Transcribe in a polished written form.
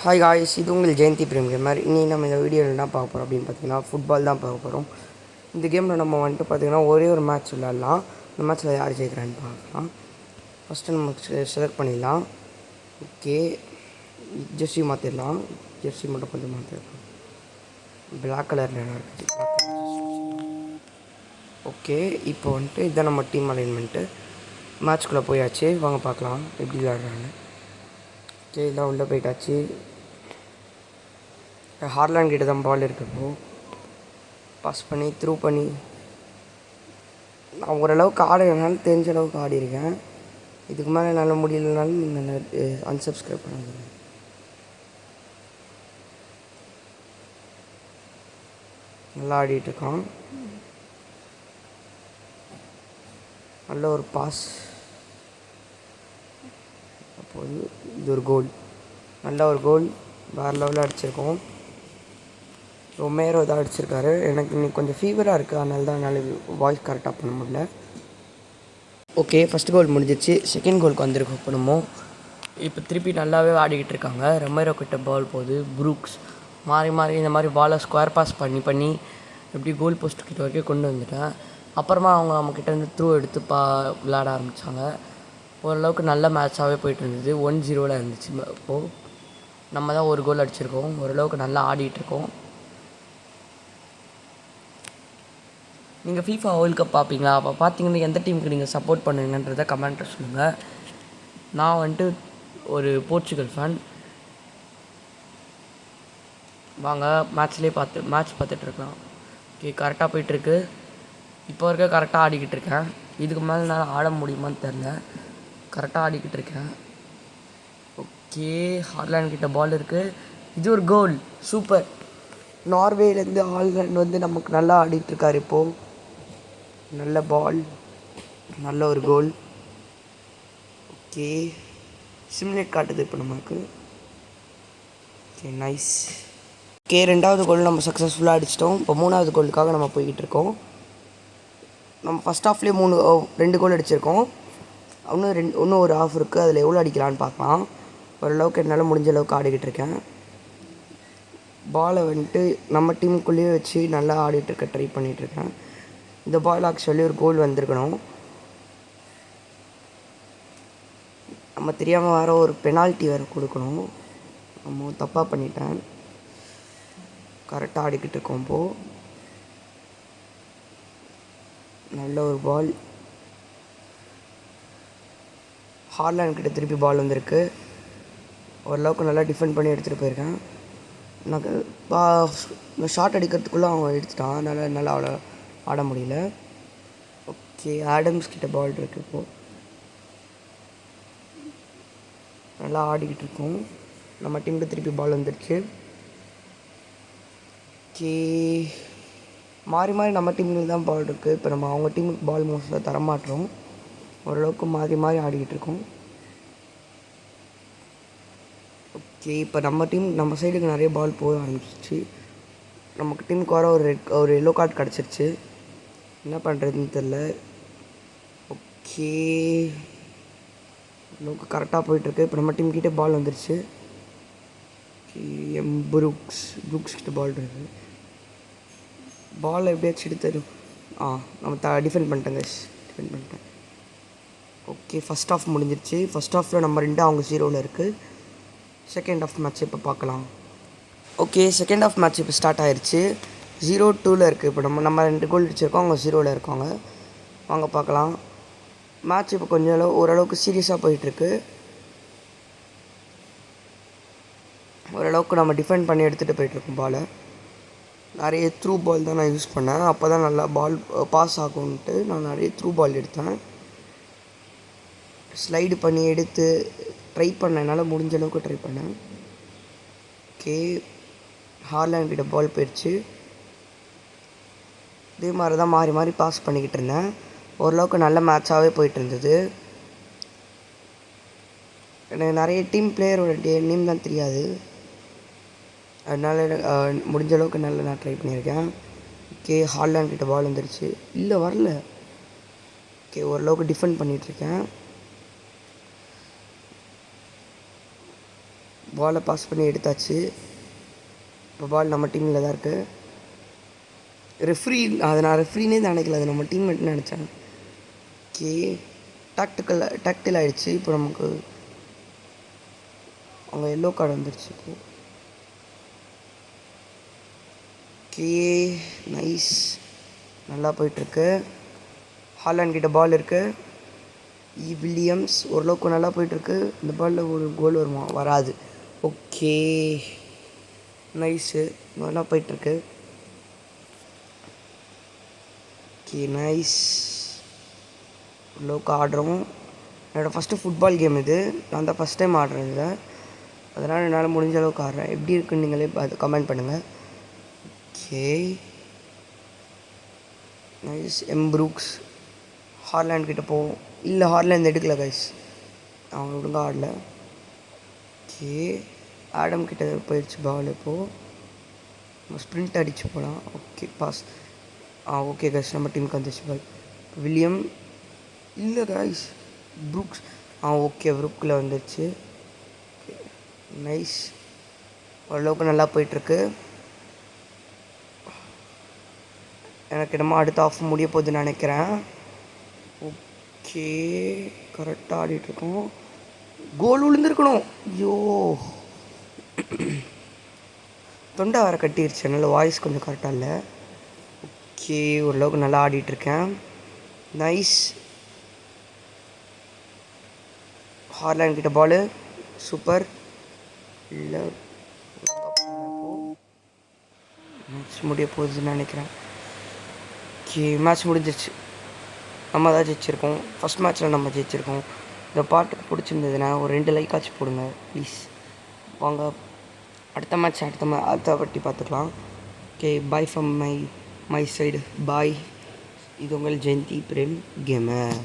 Hi guys, இது உங்கள் Jayanthi frame gamer. இன்றைக்கி நம்ம இந்த வீடியோவில் என்ன பார்க்க போகிறோம் அப்படின்னு பார்த்தீங்கன்னா, ஃபுட்பால் தான் பார்க்க போகிறோம். இந்த கேமில் நம்ம வந்துட்டு பார்த்திங்கன்னா ஒரே ஒரு மேட்ச் விளாட்லாம். இந்த மேட்ச்சில் யார் ஜெயிக்கிறான்னு பார்க்கலாம். ஃபஸ்ட்டு நம்ம செலக்ட் பண்ணிடலாம். ஓகே, ஜெர்சி மாற்றிடலாம். ஜெர்சி மட்டும் கொஞ்சம் மாற்றிடலாம். பிளாக் கலரில் என்ன இருக்குது? ஓகே, இப்போ வந்துட்டு இதான் நம்ம டீம் அலைன்மெண்ட்டு. மேட்ச்குள்ளே போயாச்சு, வாங்க பார்க்கலாம் எப்படி விளாட்றாங்க. ஓகே, இதான் உள்ளே போயிட்டாச்சு. ஹார்லாண்ட் கிட்ட தான் பால் இருக்குப்போ. பாஸ் பண்ணி த்ரூ பண்ணி நான் ஓரளவுக்கு ஆடுறதுனால தெரிஞ்ச அளவுக்கு ஆடிருக்கேன். இதுக்கு மேலே என்னால் முடியலனாலும் நீங்கள் அன்சப்ஸ்கிரைப் பண்ணுங்க. நல்லா ஆடிட்டுருக்கான். நல்ல ஒரு பாஸ். அப்போது இது ஒரு கோல். நல்ல ஒரு கோல். வேறு லெவலில் அடிச்சிருக்கோம். ரொமேரோ தான் அடிச்சிருக்காரு. எனக்கு இன்னைக்கு கொஞ்சம் ஃபீவராக இருக்குது, அதனால தான் என்னால் வாய்ஸ் கரெக்டாக பண்ண முடியல. ஓகே, ஃபஸ்ட் கோல் முடிஞ்சிச்சு. செகண்ட் கோலுக்கு வந்திருக்கோம். இப்போ நம்ம இப்போ திருப்பி நல்லாவே ஆடிக்கிட்டு இருக்காங்க. ரொமேரோ கிட்ட பால் போகுது. ப்ரூக்ஸ் மாறி மாறி இந்த மாதிரி பாலை ஸ்கொயர் பாஸ் பண்ணி எப்படி கோல் போஸ்ட் கிட்ட வரைக்கும் கொண்டு வந்துட்டேன். அப்புறமா அவங்க நம்மக்கிட்ட இருந்து த்ரூ எடுத்து விளையாட ஆரம்பித்தாங்க. ஓரளவுக்கு நல்ல மேட்சாகவே போயிட்டு இருந்தது. 1-0 இருந்துச்சு. இப்போது நம்ம தான் ஒரு கோல் அடிச்சிருக்கோம். ஓரளவுக்கு நல்லா ஆடிட்டுருக்கோம். நீங்கள் FIFA வேர்ல்ட் கப் பார்ப்பீங்களா? அப்போ பார்த்தீங்கன்னா எந்த டீமுக்கு நீங்கள் சப்போர்ட் பண்ணுங்கன்றதை கமெண்ட்டில் சொல்லுங்கள். நான் வந்துட்டு ஒரு போர்ச்சுகல் ஃபேன். வாங்க மேட்ச் பார்த்துட்ருக்கலாம். ஓகே, கரெக்டாக போயிட்டுருக்கு. இப்போ இருக்க கரெக்டாக ஆடிக்கிட்டு இருக்கேன். இதுக்கு மேலே நான் ஆட முடியுமான்னு தெரில. கரெக்டாக ஆடிக்கிட்டு இருக்கேன். ஓகே, ஹார்லாண்ட் கிட்ட பால் இருக்குது. இது ஒரு கோல். சூப்பர். நார்வேலேருந்து ஹார்லாண்ட் வந்து நமக்கு நல்லா ஆடிட்டுருக்கார். இப்போது நல்ல பால், நல்ல ஒரு கோல். ஓகே, சிமுலேட் காட்டுது இப்போ நமக்கு. Okay, nice. ஓகே, ரெண்டாவது கோல் நம்ம சக்ஸஸ்ஃபுல்லாக அடிச்சிட்டோம். இப்போ மூணாவது கோலுக்காக நம்ம போய்கிட்டு இருக்கோம். நம்ம ஃபஸ்ட் ஹாஃப்லேயே 2 கோல் அடிச்சிருக்கோம். இன்னும் ஒரு ஹாஃப் இருக்குது. அதில் எவ்வளோ அடிக்கலான்னு பார்க்கலாம். ஓரளவுக்கு என்னால் முடிஞ்ச அளவுக்கு ஆடிக்கிட்டு இருக்கேன். பாலை வந்துட்டு நம்ம டீமுக்குள்ளேயே வச்சு நல்லா ஆடிட்டுருக்க ட்ரை பண்ணிகிட்ருக்கேன். இந்த பால் ஆக்சுவலி ஒரு கோல் வந்திருக்கணும். நம்ம தெரியாமல் வேறு ஒரு பெனால்ட்டி வேறு கொடுக்கணும். நம்ம தப்பாக பண்ணிட்டேன். கரெக்டாக ஆடிக்கிட்டு இருக்கோம். இப்போது நல்ல ஒரு பால். ஹார்லாண்ட் கிட்ட திருப்பி பால் வந்திருக்கு. ஓரளவுக்கு நல்லா டிஃபெண்ட் பண்ணி எடுத்துகிட்டு போயிருக்கேன். நான் ஷார்ட் அடிக்கிறதுக்குள்ளே அவன் எடுத்துட்டான். அதனால் என்னால் அவ்வளோ ஆட முடியல. ஓகே, ஆடம்ஸ் கிட்ட பால் இருக்குது. இப்போது நல்லா ஆடிக்கிட்டு இருக்கோம். நம்ம டீமுக்கு திருப்பி பால் வந்துடுச்சு. ஓகே, மாறி நம்ம டீமுக்கு தான் பால் இருக்குது. இப்போ நம்ம அவங்க டீமுக்கு பால் மோஸ்ட்டாக தரமாட்டோம். ஓரளவுக்கு மாறி ஆடிக்கிட்டு இருக்கோம். ஓகே, இப்போ நம்ம சைடுக்கு நிறைய பால் போக ஆரம்பிச்சிச்சு. நமக்கு டீமுக்கு வர ஒரு எல்லோ கார்டு கிடச்சிருச்சு. என்ன பண்ணுறதுன்னு தெரில. ஓகே, அளவுக்கு கரெக்டாக போயிட்டுருக்கு. இப்போ நம்ம டீம்கிட்டே பால் வந்துருச்சு. ப்ரூக்ஸ் கிட்ட பால் இருக்குது. பால் எப்படியாச்சும் எடுத்து நம்ம டிஃபெண்ட் பண்ணிட்டேன். ஓகே, ஃபஸ்ட் ஹாஃப் முடிஞ்சிருச்சு. ஃபஸ்ட் ஹாஃபில் நம்ம 2 அவங்க 0ல் இருக்குது. செகண்ட் ஹாஃப் மேட்ச் இப்போ பார்க்கலாம். ஓகே, செகண்ட் ஹாஃப் மேட்ச் இப்போ ஸ்டார்ட் ஆயிடுச்சு. 0-2 இருக்குது. இப்போ நம்ம 2 கோல் அடிச்சிருக்கோம். அவங்க 0ல் இருக்காங்க. வாங்க பார்க்கலாம். மேட்ச் இப்போ கொஞ்சம் ஓரளவுக்கு சீரியஸாக போயிட்டுருக்கு. ஓரளவுக்கு நம்ம டிஃபெண்ட் பண்ணி எடுத்துகிட்டு போயிட்டுருக்கோம் பாலை. நிறைய த்ரூ பால் தான் நான் யூஸ் பண்ணேன். அப்போ தான் நல்லா பால் பாஸ் ஆகும்ன்ட்டு நான் நிறைய த்ரூ பால் எடுத்தேன். ஸ்லைடு பண்ணி எடுத்து ட்ரை பண்ணேன். என்னால் முடிஞ்ச அளவுக்கு ட்ரை பண்ணேன். ஓகே, ஹார்லாண்ட் கிட்ட பால் போயிடுச்சு. இதே மாதிரி தான் மாறி பாஸ் பண்ணிக்கிட்டு இருந்தேன். ஓரளவுக்கு நல்ல மேட்சாகவே போயிட்டு இருந்தது. எனக்கு நிறைய டீம் பிளேயரோட நேம் தான் தெரியாது. அதனால் முடிஞ்ச அளவுக்கு நல்லா நான் ட்ரை பண்ணியிருக்கேன். ஓகே, ஹார்லாண்ட் கிட்ட பால் வந்துடுச்சு. இல்லை, வரல. ஓகே, ஓரளவுக்கு டிஃபெண்ட் பண்ணிகிட்ருக்கேன். பாலை பாஸ் பண்ணி எடுத்தாச்சு. இப்போ பால் நம்ம டீமில் தான் இருக்குது. ரெஃப்ரி அதை நான் ரெஃப்ரினே நினைக்கல, அது நம்ம டீம்மேட்னு நினச்சேன். ஓகே, டாக்டில் ஆகிடுச்சு. இப்போ நமக்கு அவங்க எல்லோ கார்டு வந்துடுச்சு. ஓகே, நைஸ், நல்லா போயிட்டுருக்கு. ஹாலண்ட் கிட்ட பால் இருக்குது. வில்லியம்ஸ் ஓரளவுக்கு நல்லா போயிட்டுருக்கு. இந்த பாலில் ஒரு கோல் வருமா? வராது. ஓகே, நைஸு, நல்லா போயிட்டுருக்கு. ஓகே, நைஸ், ஓரளவுக்கு ஆடுறோம். என்னோடய ஃபஸ்ட்டு ஃபுட்பால் கேம் இது. நான் தான் ஃபஸ்ட் டைம் ஆடுறேன் இதில். அதனால் என்னால் முடிஞ்ச அளவுக்கு ஆடுறேன். எப்படி இருக்குன்னு நீங்களே அது கமெண்ட் பண்ணுங்கள். Okay, nice. ப்ரூக்ஸ் ஹார்லேண்ட் கிட்டே போவோம். இல்லை, ஹார்லேண்ட் எடுக்கல கைஸ், அவங்க ஒழுங்காக ஆடல. ஓகே, ஆடம் கிட்ட போயிடுச்சு பால். இப்போது நம்ம ஸ்ப்ரிண்ட் அடித்து போகலாம். Okay, pass. ஓகே கைஸ், நம்ம டீமுக்கு வந்துச்சு பால். வில்லியம் இல்லை கைஸ், ப்ரூக்ஸ். ஓகே, ப்ரூக்கில் வந்துடுச்சு. நைஸ், ஓரளவுக்கு நல்லா போயிட்டுருக்கு. எனக்கு என்னமோ அடுத்த ஆஃப் முடிய போகுதுன்னு நினைக்கிறேன். ஓகே, கரெக்டாக ஆடிட்டுருக்கோம். கோல் விழுந்துருக்கணும். ஐயோ, தொண்டை வர கட்டிடுச்சு, அதனால் வாய்ஸ் கொஞ்சம் கரெக்டாக இல்லை. ஓகே, ஓரளவுக்கு நல்லா ஆடிட்டுருக்கேன். நைஸ். ஹார்லேண்ட் கிட்ட பாலு, சூப்பர். இல்லை, மேட்ச் முடிய போகுதுன்னு நினைக்கிறேன். ஓகே, மேட்ச் முடிஞ்சிருச்சு. நம்ம தான் ஜெயிச்சிருக்கோம். ஃபஸ்ட் மேட்ச்சில் நம்ம ஜெயிச்சிருக்கோம். இந்த பாட்டுக்கு பிடிச்சிருந்ததுன்னா ஒரு 2 லைக் ஆச்சு போடுங்க ப்ளீஸ். வாங்க அடுத்த மேட்ச் அடுத்த வாட்டி பார்த்துக்கலாம். Okay, bye from my side, bye. இது உங்கள் ஜெயந்தி பிரேம் கேமர்.